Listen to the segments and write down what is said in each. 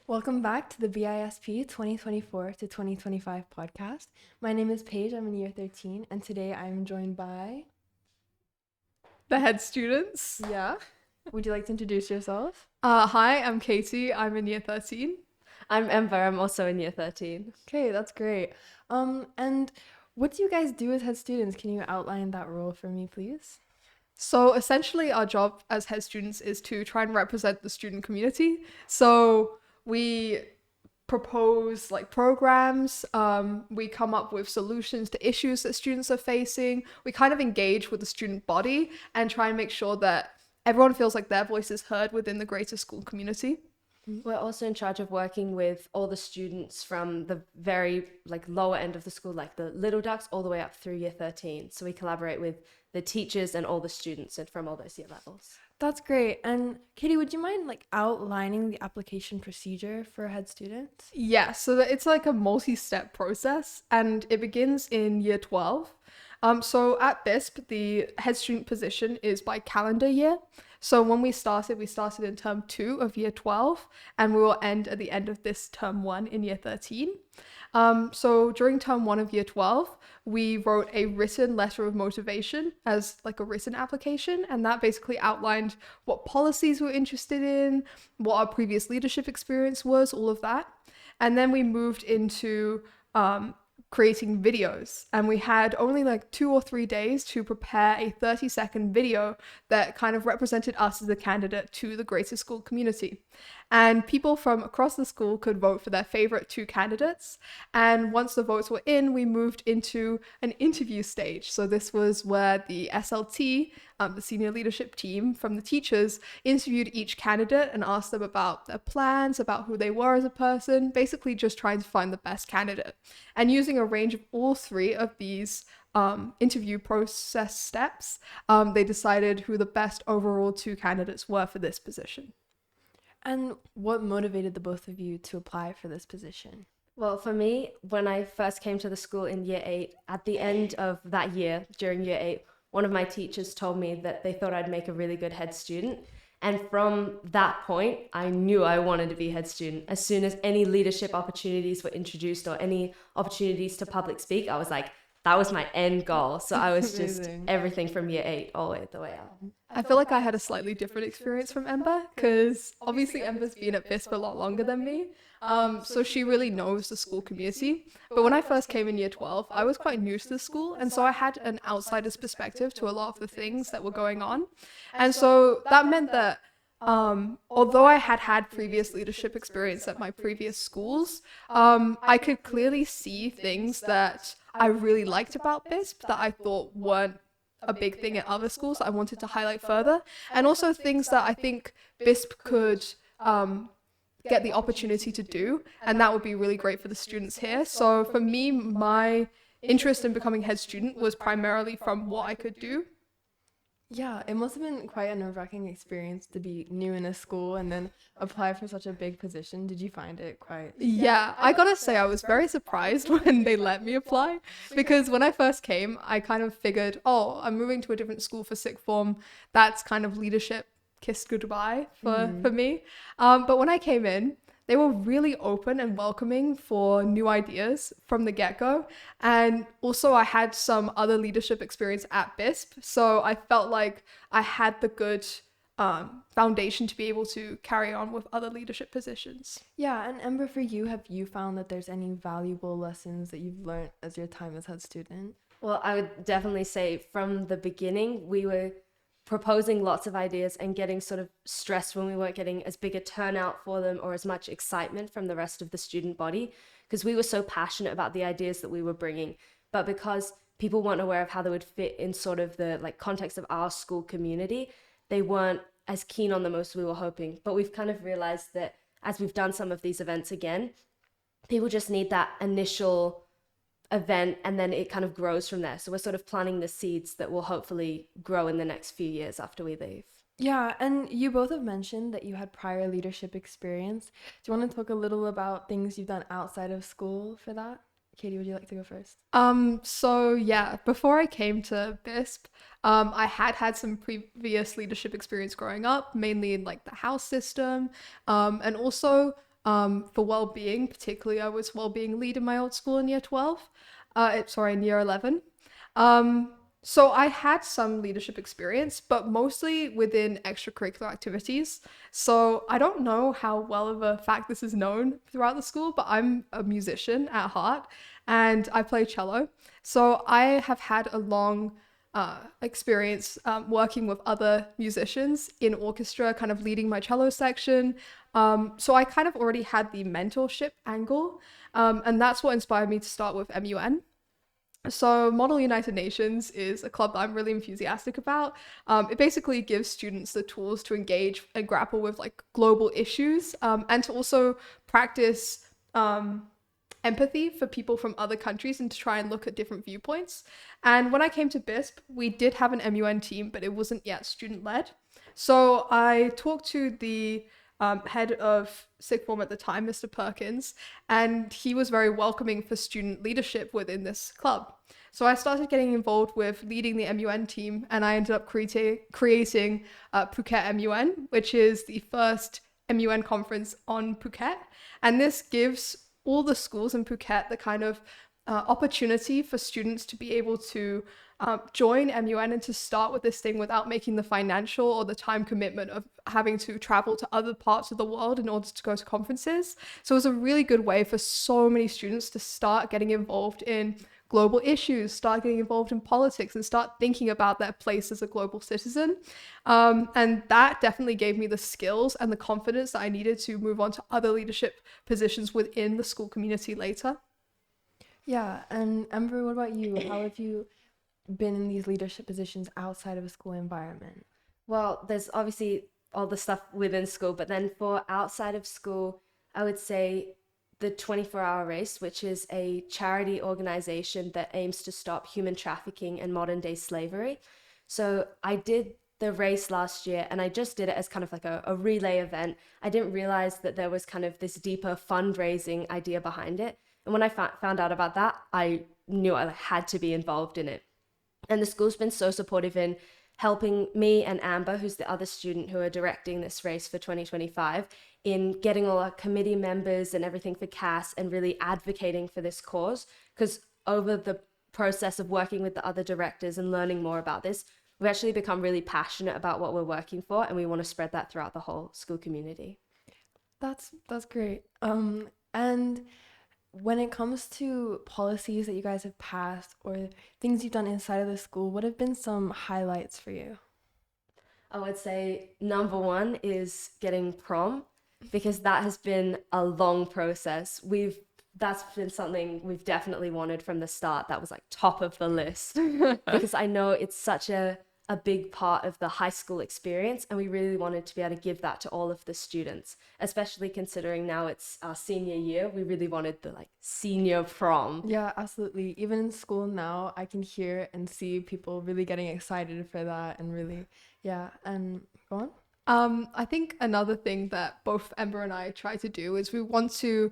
Welcome back to the BISP 2024 to 2025 podcast. My name is Paige, I'm in year 13, and today I'm joined by... The head students. Yeah? Would you like to introduce yourself? Hi, I'm Katie. I'm in year 13. I'm Ember. I'm also in year 13. Okay, that's great. And what do you guys do as head students? Can you outline that role for me, please? So essentially our job as head students is to try and represent the student community. So we propose programs, we come up with solutions to issues that students are facing. We kind of engage with the student body and try and make sure that everyone feels like their voice is heard within the greater school community. We're also in charge of working with all the students from the very lower end of the school, like the little ducks, all the way up through year 13. So we collaborate with the teachers and all the students and from all those year levels. That's great. And Katie, would you mind outlining the application procedure for a head student? Yeah, so that it's like a multi-step process and it begins in year 12. So at BISP, the head student position is by calendar year. So when we started in term 2 of year 12 and we will end at the end of this term 1 in year 13. So during term 1 of year 12, we wrote a written letter of motivation as like a written application, and that basically outlined what policies we're interested in, what our previous leadership experience was, all of that. And then we moved into creating videos, and we had only 2 or 3 days to prepare a 30-second video that kind of represented us as a candidate to the greater school community. And people from across the school could vote for their favorite 2 candidates. And once the votes were in, we moved into an interview stage. So this was where the SLT, the senior leadership team from the teachers, interviewed each candidate and asked them about their plans, about who they were as a person, basically just trying to find the best candidate. And using a range of all 3 of these interview process steps, they decided who the best overall 2 candidates were for this position. And what motivated the both of you to apply for this position? Well, for me, when I first came to the school in year 8, at the end of that year, during year 8, one of my teachers told me that they thought I'd make a really good head student. And from that point, I knew I wanted to be head student. As soon as any leadership opportunities were introduced or any opportunities to public speak, I was like, that was my end goal. So I was just everything from year 8 all the way out. I feel like I had a slightly different experience from Ember, because obviously Ember's been at BISP a lot longer than me. So she really knows the school community. But when I first came in year 12, I was quite new to the school, and so I had an outsider's perspective to a lot of the things that were going on. And so that meant that although I had had previous leadership experience at my previous schools, I could clearly see things that I really liked about BISP that I thought weren't a big thing at other schools that I wanted to highlight further, and also things that I think BISP could get the opportunity to do, and that would be really great for the students here. So for me, my interest in becoming head student was primarily from what I could do. Yeah, it must have been quite a nerve-wracking experience to be new in a school and then apply for such a big position. Did you find it quite... Yeah, I gotta say I was very surprised when they let me apply, because when I first came, I kind of figured, oh, I'm moving to a different school for sixth form. That's kind of leadership kissed goodbye for me. But when I came in, they were really open and welcoming for new ideas from the get-go. And also I had some other leadership experience at BISP, so I felt like I had the good foundation to be able to carry on with other leadership positions. Yeah, and Ember, for you, have you found that there's any valuable lessons that you've learned as your time as head student? Well, I would definitely say from the beginning, we were proposing lots of ideas and getting sort of stressed when we weren't getting as big a turnout for them or as much excitement from the rest of the student body, because we were so passionate about the ideas that we were bringing. But because people weren't aware of how they would fit in sort of the context of our school community, they weren't as keen on them as we were hoping. But we've kind of realized that as we've done some of these events again, people just need that initial event and then it kind of grows from there. So we're sort of planting the seeds that will hopefully grow in the next few years after we leave. Yeah, and you both have mentioned that you had prior leadership experience. Do you want to talk a little about things you've done outside of school for that? Katie, would you like to go first? So yeah, before I came to BISP, I had some previous leadership experience growing up, mainly in the house system, and also for well-being. Particularly, I was well-being lead in my old school in year 12. In year 11. So I had some leadership experience, but mostly within extracurricular activities. So I don't know how well of a fact this is known throughout the school, but I'm a musician at heart and I play cello. So I have had a long experience working with other musicians in orchestra, kind of leading my cello section. So I kind of already had the mentorship angle, and that's what inspired me to start with MUN. So Model United Nations is a club that I'm really enthusiastic about. It basically gives students the tools to engage and grapple with like global issues, and to also practice empathy for people from other countries and to try and look at different viewpoints. And when I came to BISP, we did have an MUN team, but it wasn't yet student-led. So I talked to the head of sixth form at the time, Mr. Perkins, and he was very welcoming for student leadership within this club. So I started getting involved with leading the MUN team, and I ended up creating Phuket MUN, which is the first MUN conference on Phuket. And this gives all the schools in Phuket the kind of opportunity for students to be able to join MUN and to start with this thing without making the financial or the time commitment of having to travel to other parts of the world in order to go to conferences. So it was a really good way for so many students to start getting involved in global issues, start getting involved in politics, and start thinking about their place as a global citizen. And that definitely gave me the skills and the confidence that I needed to move on to other leadership positions within the school community later. Yeah, and Ember, what about you? How have you been in these leadership positions outside of a school environment? Well, there's obviously all the stuff within school, but then for outside of school, I would say the 24-hour race, which is a charity organization that aims to stop human trafficking and modern day slavery. So I did the race last year, and I just did it as kind of like a relay event. I didn't realize that there was kind of this deeper fundraising idea behind it. And when I found out about that, I knew I had to be involved in it. And the school's been so supportive in helping me and Amber, who's the other student who are directing this race for 2025, in getting all our committee members and everything for CAS and really advocating for this cause. Because over the process of working with the other directors and learning more about this, we've actually become really passionate about what we're working for, and we want to spread that throughout the whole school community. That's great. And when it comes to policies that you guys have passed or things you've done inside of the school, what have been some highlights for you? I would say number one is getting prom, because that has been a long process. That's been something we've definitely wanted from the start. That was like top of the list because I know it's such a big part of the high school experience, and we really wanted to be able to give that to all of the students, especially considering now it's our senior year. We really wanted the like senior prom. Yeah, absolutely. Even in school now, I can hear and see people really getting excited for that and really, yeah. And go on. I think another thing that both Ember and I try to do is we want to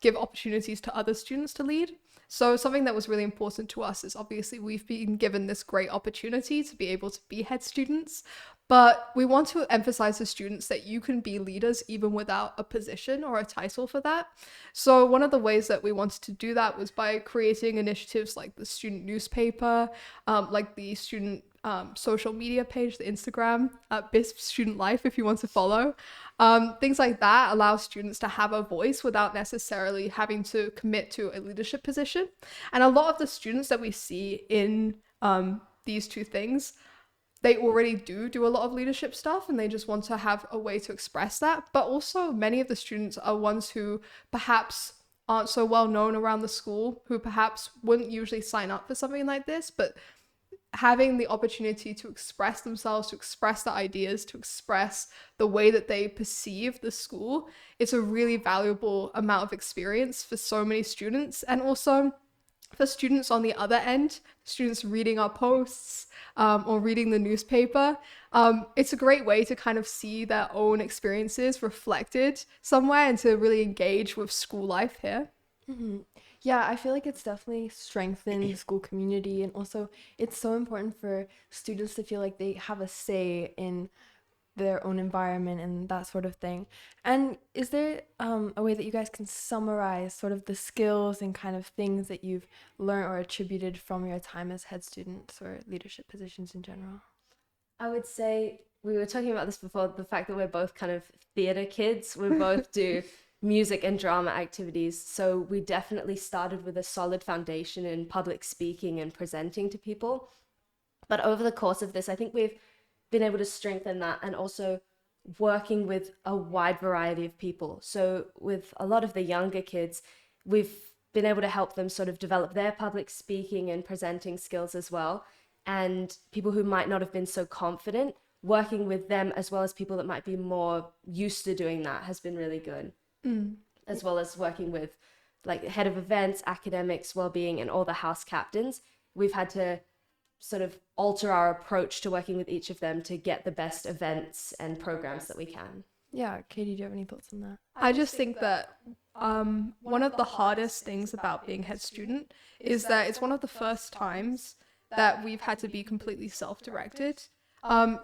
give opportunities to other students to lead. So something that was really important to us is obviously we've been given this great opportunity to be able to be head students, but we want to emphasize to students that you can be leaders even without a position or a title for that. So one of the ways that we wanted to do that was by creating initiatives like the student newspaper, like the student social media page, the Instagram, BISP Student Life, if you want to follow. Things like that allow students to have a voice without necessarily having to commit to a leadership position. And a lot of the students that we see in these two things, they already do a lot of leadership stuff, and they just want to have a way to express that. But also many of the students are ones who perhaps aren't so well known around the school, who perhaps wouldn't usually sign up for something like this, but having the opportunity to express themselves, to express their ideas, to express the way that they perceive the school, it's a really valuable amount of experience for so many students. And also for students on the other end, students reading our posts or reading the newspaper, it's a great way to kind of see their own experiences reflected somewhere and to really engage with school life here. Mm-hmm. Yeah, I feel like it's definitely strengthened the school community, and also it's so important for students to feel like they have a say in their own environment and that sort of thing. And is there a way that you guys can summarize sort of the skills and kind of things that you've learned or attributed from your time as head students or leadership positions in general? I would say we were talking about this before, the fact that we're both kind of theater kids. We both do music and drama activities. So we definitely started with a solid foundation in public speaking and presenting to people. But over the course of this, I think we've been able to strengthen that, and also working with a wide variety of people. So with a lot of the younger kids, we've been able to help them sort of develop their public speaking and presenting skills as well. And people who might not have been so confident, working with them as well as people that might be more used to doing that has been really good. As well as working with like head of events, academics, well-being, and all the house captains. We've had to sort of alter our approach to working with each of them to get the best events and programs that we can. Yeah, Katie, do you have any thoughts on that? I just think that one of the hardest things about being head student is that it's one of the first times that we've had to be completely self-directed.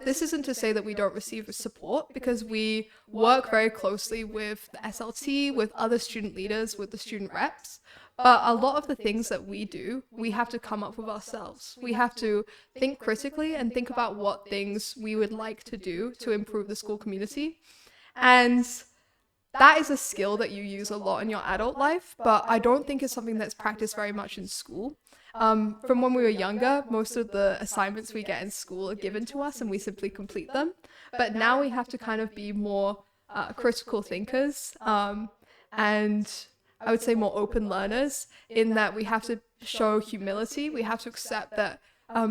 This isn't to say that we don't receive support, because we work very closely with the SLT, with other student leaders, with the student reps. But a lot of the things that we do, we have to come up with ourselves. We have to think critically and think about what things we would like to do to improve the school community. And that is a skill that you use a lot in your adult life, but I don't think it's something that's practiced very much in school. From when we were younger, most of the assignments we get in school are given to us and we simply complete them. But now we have to kind of be more critical thinkers, and I would say more open learners, in that we have to show humility. We have to accept that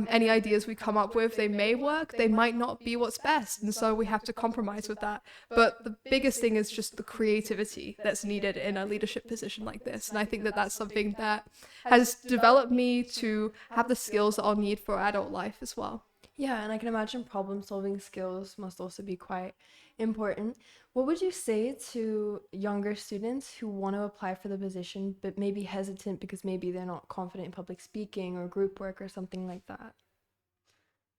any ideas we come up with, they may work, they might not be what's best, and so we have to compromise with that. But the biggest thing is just the creativity that's needed in a leadership position like this, and I think that that's something that has developed me to have the skills that I'll need for adult life as well. Yeah, and I can imagine problem-solving skills must also be quite important. What would you say to younger students who want to apply for the position but may be hesitant because maybe they're not confident in public speaking or group work or something like that?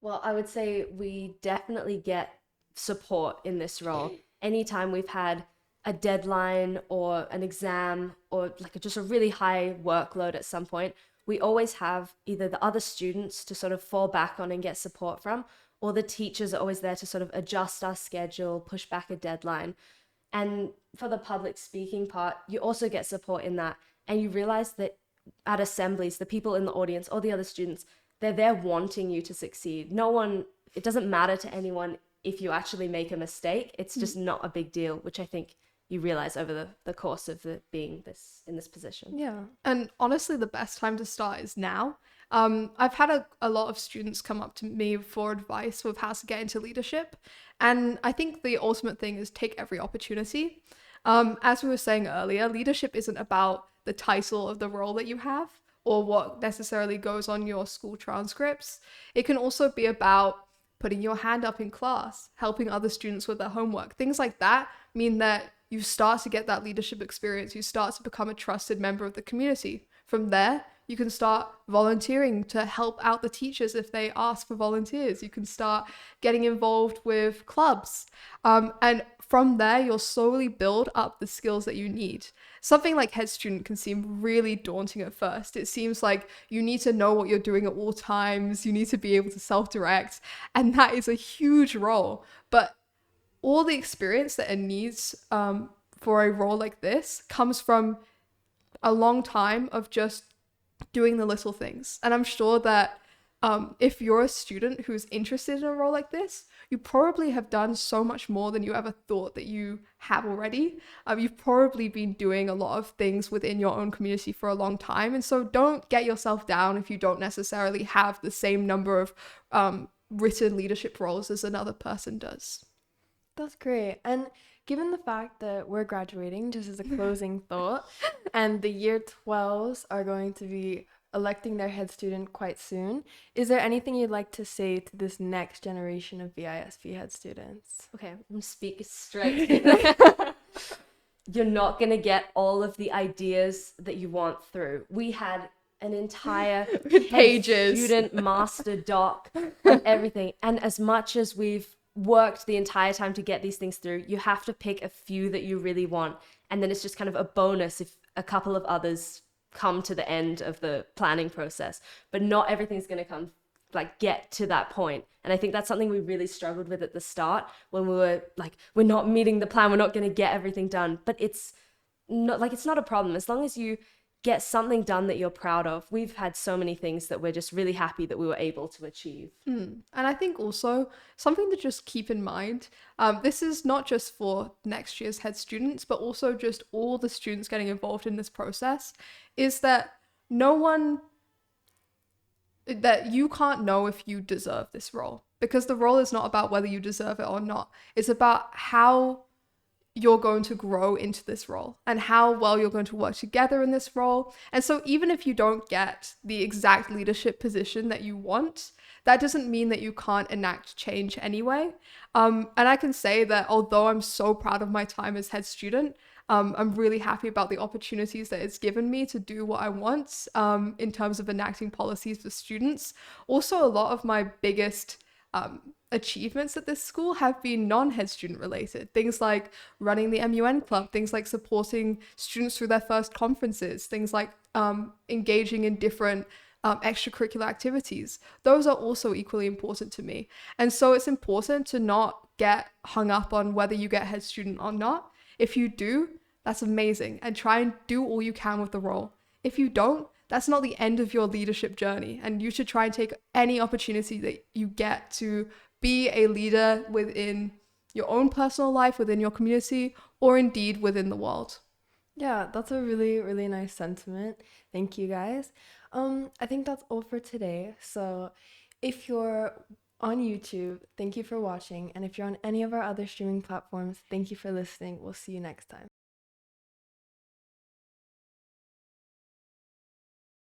Well, I would say we definitely get support in this role. Anytime we've had a deadline or an exam or like just a really high workload at some point, we always have either the other students to sort of fall back on and get support from, or the teachers are always there to sort of adjust our schedule, push back a deadline. And for the public speaking part, you also get support in that. And you realize that at assemblies, the people in the audience, all the other students, they're there wanting you to succeed. It doesn't matter to anyone if you actually make a mistake. It's just not a big deal, which I think you realize over the course of being in this position. Yeah. And honestly, the best time to start is now. I've had a lot of students come up to me for advice with how to get into leadership. And I think the ultimate thing is take every opportunity. As we were saying earlier, leadership isn't about the title of the role that you have or what necessarily goes on your school transcripts. It can also be about putting your hand up in class, helping other students with their homework. Things like that mean that you start to get that leadership experience. You start to become a trusted member of the community. From there, you can start volunteering to help out the teachers if they ask for volunteers. You can start getting involved with clubs. And from there, you'll slowly build up the skills that you need. Something like head student can seem really daunting at first. It seems like you need to know what you're doing at all times. You need to be able to self-direct. And that is a huge role. But all the experience that it needs for a role like this comes from a long time of just doing the little things. And I'm sure that if you're a student who's interested in a role like this, you probably have done so much more than you ever thought that you have already. You've probably been doing a lot of things within your own community for a long time. And so don't get yourself down if you don't necessarily have the same number of written leadership roles as another person does. That's great. And given the fact that we're graduating, just as a closing thought, and the year 12s are going to be electing their head student quite soon, is there anything you'd like to say to this next generation of BISP head students? Okay, I'm gonna speak straight. You're not gonna get all of the ideas that you want through. We had an entire pages student master doc of everything, and as much as we've worked the entire time to get these things through, you have to pick a few that you really want. And then it's just kind of a bonus if a couple of others come to the end of the planning process. But not everything's going to come, like, get to that point. And I think that's something we really struggled with at the start, when we were like, we're not meeting the plan, we're not going to get everything done. But it's not a problem as long as you get something done that you're proud of. We've had so many things that we're just really happy that we were able to achieve. And I think also something to just keep in mind, this is not just for next year's head students, but also just all the students getting involved in this process, is that that you can't know if you deserve this role, because the role is not about whether you deserve it or not. It's about how you're going to grow into this role and how well you're going to work together in this role. And so even if you don't get the exact leadership position that you want, that doesn't mean that you can't enact change anyway. And I can say that although I'm so proud of my time as head student, I'm really happy about the opportunities that it's given me to do what I want in terms of enacting policies for students. Also, a lot of my biggest achievements at this school have been non-head student related. Things like running the MUN club, things like supporting students through their first conferences, things like engaging in different extracurricular activities. Those are also equally important to me. And so it's important to not get hung up on whether you get head student or not. If you do, that's amazing, and try and do all you can with the role. If you don't, that's not the end of your leadership journey, and you should try and take any opportunity that you get to be a leader within your own personal life, within your community, or indeed within the world. Yeah, that's a really, really nice sentiment. Thank you, guys. I think that's all for today. So if you're on YouTube, thank you for watching. And if you're on any of our other streaming platforms, thank you for listening. We'll see you next time.